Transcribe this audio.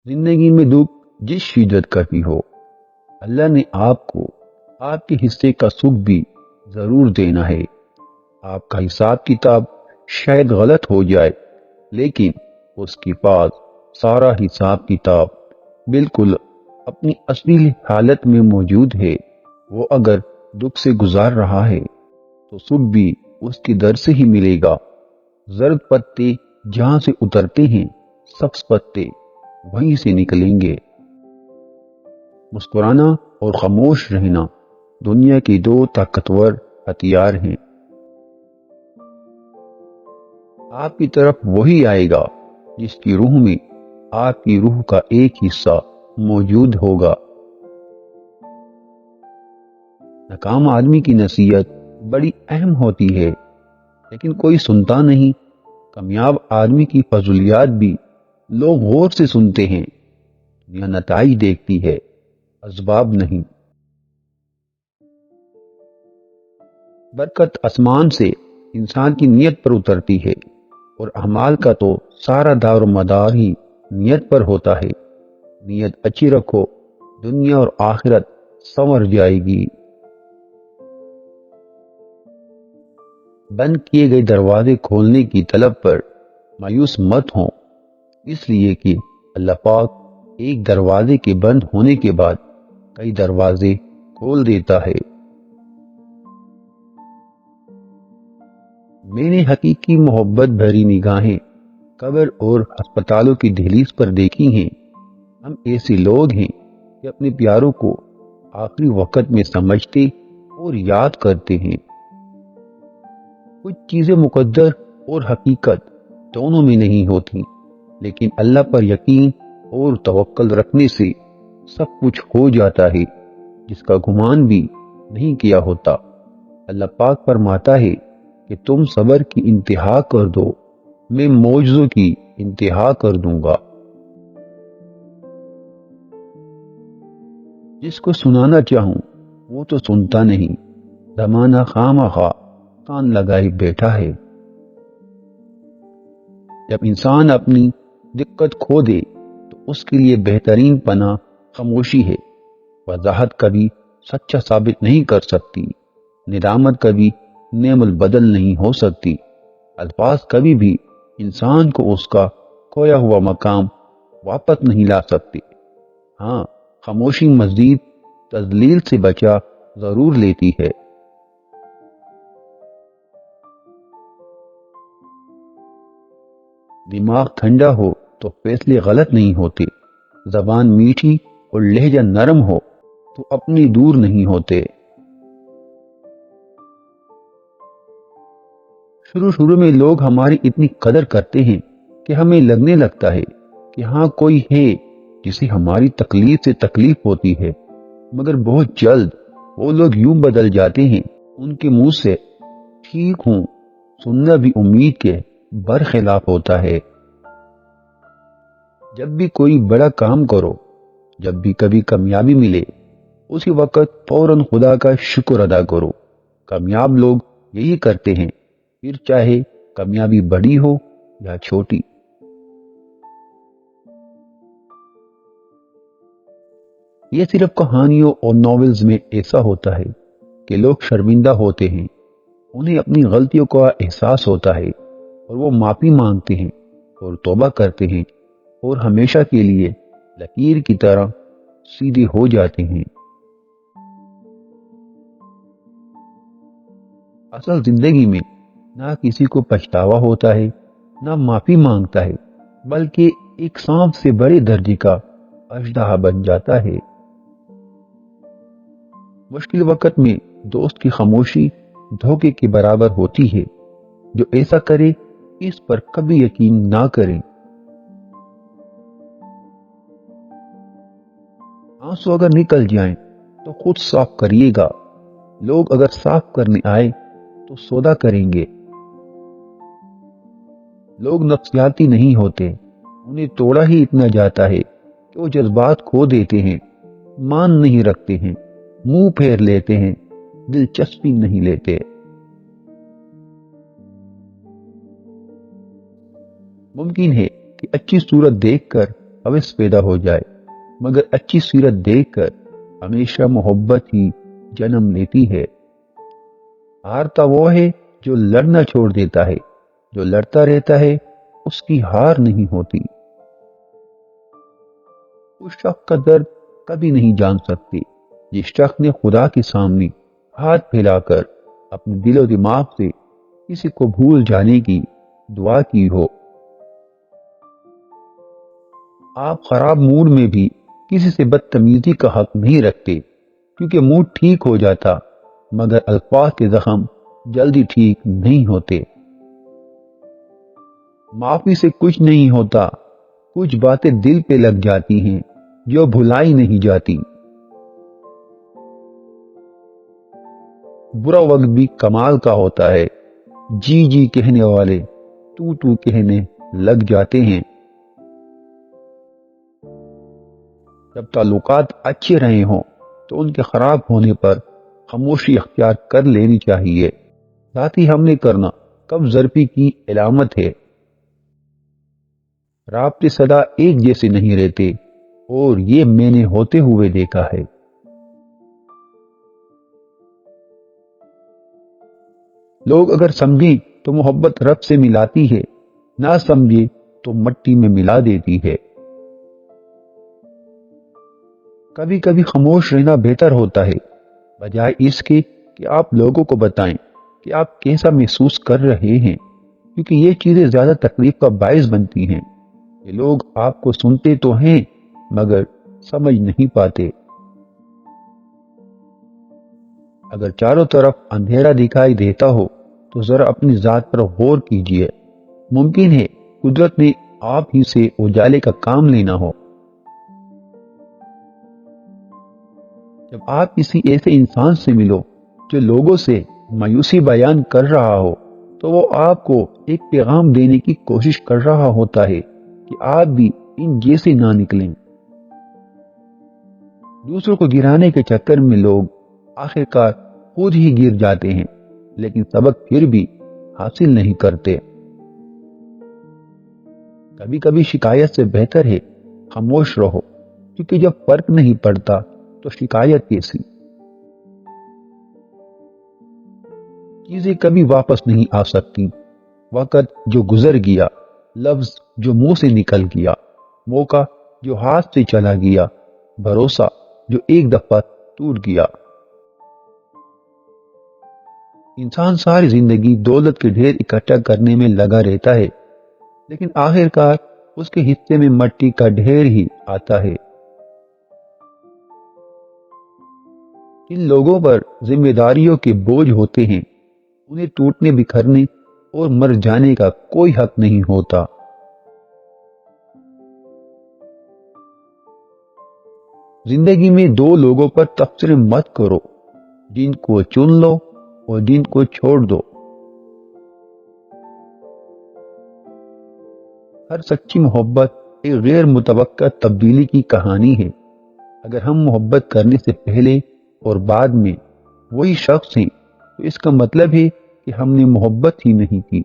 زندگی میں دکھ جس شدت کا بھی ہو، اللہ نے آپ کو آپ کے حصے کا سکھ بھی ضرور دینا ہے۔ آپ کا حساب کتاب شاید غلط ہو جائے، لیکن اس کے پاس سارا حساب کتاب بالکل اپنی اصلی حالت میں موجود ہے۔ وہ اگر دکھ سے گزار رہا ہے تو سکھ بھی اس کے در سے ہی ملے گا۔ زرد پتے جہاں سے اترتے ہیں، سبز پتے وہیں سے نکلیں گے۔ مسکرانا اور خاموش رہنا دنیا کے دو طاقتور ہتھیار ہیں۔ آپ کی طرف وہی آئے گا جس کی روح میں آپ کی روح کا ایک حصہ موجود ہوگا۔ ناکام آدمی کی نصیحت بڑی اہم ہوتی ہے، لیکن کوئی سنتا نہیں۔ کامیاب آدمی کی فضولیات بھی لوگ غور سے سنتے ہیں۔ دنیا نتائج دیکھتی ہے، اسباب نہیں۔ برکت آسمان سے انسان کی نیت پر اترتی ہے، اور اعمال کا تو سارا دار و مدار ہی نیت پر ہوتا ہے۔ نیت اچھی رکھو، دنیا اور آخرت سنور جائے گی۔ بند کیے گئے دروازے کھولنے کی طلب پر مایوس مت ہوں، اس لیے کہ اللہ پاک ایک دروازے کے بند ہونے کے بعد کئی دروازے کھول دیتا ہے۔ میں نے حقیقی محبت بھری نگاہیں قبر اور ہسپتالوں کی دہلیز پر دیکھی ہیں۔ ہم ایسے لوگ ہیں کہ اپنے پیاروں کو آخری وقت میں سمجھتے اور یاد کرتے ہیں۔ کچھ چیزیں مقدر اور حقیقت دونوں میں نہیں ہوتی، لیکن اللہ پر یقین اور توکل رکھنے سے سب کچھ ہو جاتا ہے، جس کا گمان بھی نہیں کیا ہوتا۔ اللہ پاک فرماتا ہے کہ تم صبر کی انتہا کر دو، میں معجزوں کی انتہا کر دوں گا۔ جس کو سنانا چاہوں وہ تو سنتا نہیں، زمانہ خامخواہ کان لگائے بیٹھا ہے۔ جب انسان اپنی دقت کھو دے تو اس کے لیے بہترین پناہ خاموشی ہے۔ وضاحت کبھی سچا ثابت نہیں کر سکتی، ندامت کبھی نعم البدل نہیں ہو سکتی، الفاظ کبھی بھی انسان کو اس کا کھویا ہوا مقام واپس نہیں لا سکتے۔ ہاں، خاموشی مزید تذلیل سے بچا ضرور لیتی ہے۔ دماغ ٹھنڈا ہو تو فیصلے غلط نہیں ہوتے، زبان میٹھی اور لہجہ نرم ہو تو اپنی دور نہیں ہوتے۔ شروع میں لوگ ہماری اتنی قدر کرتے ہیں کہ ہمیں لگنے لگتا ہے کہ ہاں کوئی ہے جسے ہماری تکلیف سے تکلیف ہوتی ہے، مگر بہت جلد وہ لوگ یوں بدل جاتے ہیں، ان کے منہ سے ٹھیک ہوں سننا بھی امید کے برخلاف ہوتا ہے۔ جب بھی کوئی بڑا کام کرو، جب بھی کبھی کامیابی ملے، اسی وقت فوراً خدا کا شکر ادا کرو۔ کامیاب لوگ یہی کرتے ہیں، پھر چاہے کامیابی بڑی ہو یا چھوٹی۔ یہ صرف کہانیوں اور ناولز میں ایسا ہوتا ہے کہ لوگ شرمندہ ہوتے ہیں، انہیں اپنی غلطیوں کا احساس ہوتا ہے اور وہ معافی مانگتے ہیں اور توبہ کرتے ہیں اور ہمیشہ کے لیے لکیر کی طرح سیدھے ہو جاتے ہیں۔ اصل زندگی میں نہ کسی کو پچھتاوا ہوتا ہے، نہ معافی مانگتا ہے، بلکہ ایک سانپ سے بڑے درجے کا اژدہا بن جاتا ہے۔ مشکل وقت میں دوست کی خاموشی دھوکے کے برابر ہوتی ہے۔ جو ایسا کرے اس پر کبھی یقین نہ کریں۔ آنسو اگر نکل جائیں تو خود صاف کریے گا، لوگ اگر صاف کرنے آئے تو سودا کریں گے۔ لوگ نفسیاتی نہیں ہوتے، انہیں توڑا ہی اتنا جاتا ہے کہ وہ جذبات کھو دیتے ہیں، مان نہیں رکھتے ہیں، منہ پھیر لیتے ہیں، دلچسپی نہیں لیتے۔ ممکن ہے کہ اچھی صورت دیکھ کر حوث پیدا ہو جائے، مگر اچھی سیرت دیکھ کر ہمیشہ محبت ہی جنم لیتی ہے۔ ہارتا وہ ہے جو لڑنا چھوڑ دیتا ہے، جو لڑتا رہتا ہے اس کی ہار نہیں ہوتی۔ اس شخص کا درد کبھی نہیں جان سکتے جس شخص نے خدا کے سامنے ہاتھ پھیلا کر اپنے دل و دماغ سے کسی کو بھول جانے کی دعا کی ہو۔ آپ خراب موڈ میں بھی کسی سے بدتمیزی کا حق نہیں رکھتے، کیونکہ موڈ ٹھیک ہو جاتا مگر الفاظ کے زخم جلدی ٹھیک نہیں ہوتے۔ معافی سے کچھ نہیں ہوتا، کچھ باتیں دل پہ لگ جاتی ہیں جو بھلائی نہیں جاتی۔ برا وقت بھی کمال کا ہوتا ہے، جی جی کہنے والے تو تو کہنے لگ جاتے ہیں۔ جب تعلقات اچھے رہے ہوں تو ان کے خراب ہونے پر خاموشی اختیار کر لینی چاہیے۔ ذاتی حملے کرنا کب ظرفی کی علامت ہے۔ رابطے سدا ایک جیسے نہیں رہتے، اور یہ میں نے ہوتے ہوئے دیکھا ہے۔ لوگ اگر سمجھیں تو محبت رب سے ملاتی ہے، نہ سمجھے تو مٹی میں ملا دیتی ہے۔ کبھی کبھی خاموش رہنا بہتر ہوتا ہے، بجائے اس کے کہ آپ لوگوں کو بتائیں کہ آپ کیسا محسوس کر رہے ہیں، کیونکہ یہ چیزیں زیادہ تکلیف کا باعث بنتی ہیں۔ یہ لوگ آپ کو سنتے تو ہیں مگر سمجھ نہیں پاتے۔ اگر چاروں طرف اندھیرا دکھائی دیتا ہو تو ذرا اپنی ذات پر غور کیجیے۔ ممکن ہے قدرت نے آپ ہی سے اجالے کا کام لینا ہو۔ جب آپ کسی ایسے انسان سے ملو جو لوگوں سے مایوسی بیان کر رہا ہو تو وہ آپ کو ایک پیغام دینے کی کوشش کر رہا ہوتا ہے کہ آپ بھی ان جیسے نہ نکلیں۔ دوسروں کو گرانے کے چکر میں لوگ آخرکار خود ہی گر جاتے ہیں، لیکن سبق پھر بھی حاصل نہیں کرتے۔ کبھی کبھی شکایت سے بہتر ہے خاموش رہو، کیونکہ جب فرق نہیں پڑتا تو شکایت کیسی؟ چیزیں کبھی واپس نہیں آ سکتی۔ وقت جو گزر گیا، لفظ جو منہ سے نکل گیا، موقع جو ہاتھ سے چلا گیا، بھروسہ جو ایک دفعہ ٹوٹ گیا۔ انسان ساری زندگی دولت کے ڈھیر اکٹھا کرنے میں لگا رہتا ہے، لیکن آخرکار اس کے حصے میں مٹی کا ڈھیر ہی آتا ہے۔ جن لوگوں پر ذمہ داریوں کے بوجھ ہوتے ہیں انہیں ٹوٹنے بکھرنے اور مر جانے کا کوئی حق نہیں ہوتا۔ زندگی میں دو لوگوں پر تبصرے مت کرو، جن کو چن لو اور جن کو چھوڑ دو۔ ہر سچی محبت ایک غیر متوقع تبدیلی کی کہانی ہے۔ اگر ہم محبت کرنے سے پہلے اور بعد میں وہی شخص ہیں تو اس کا مطلب ہے کہ ہم نے محبت ہی نہیں کی۔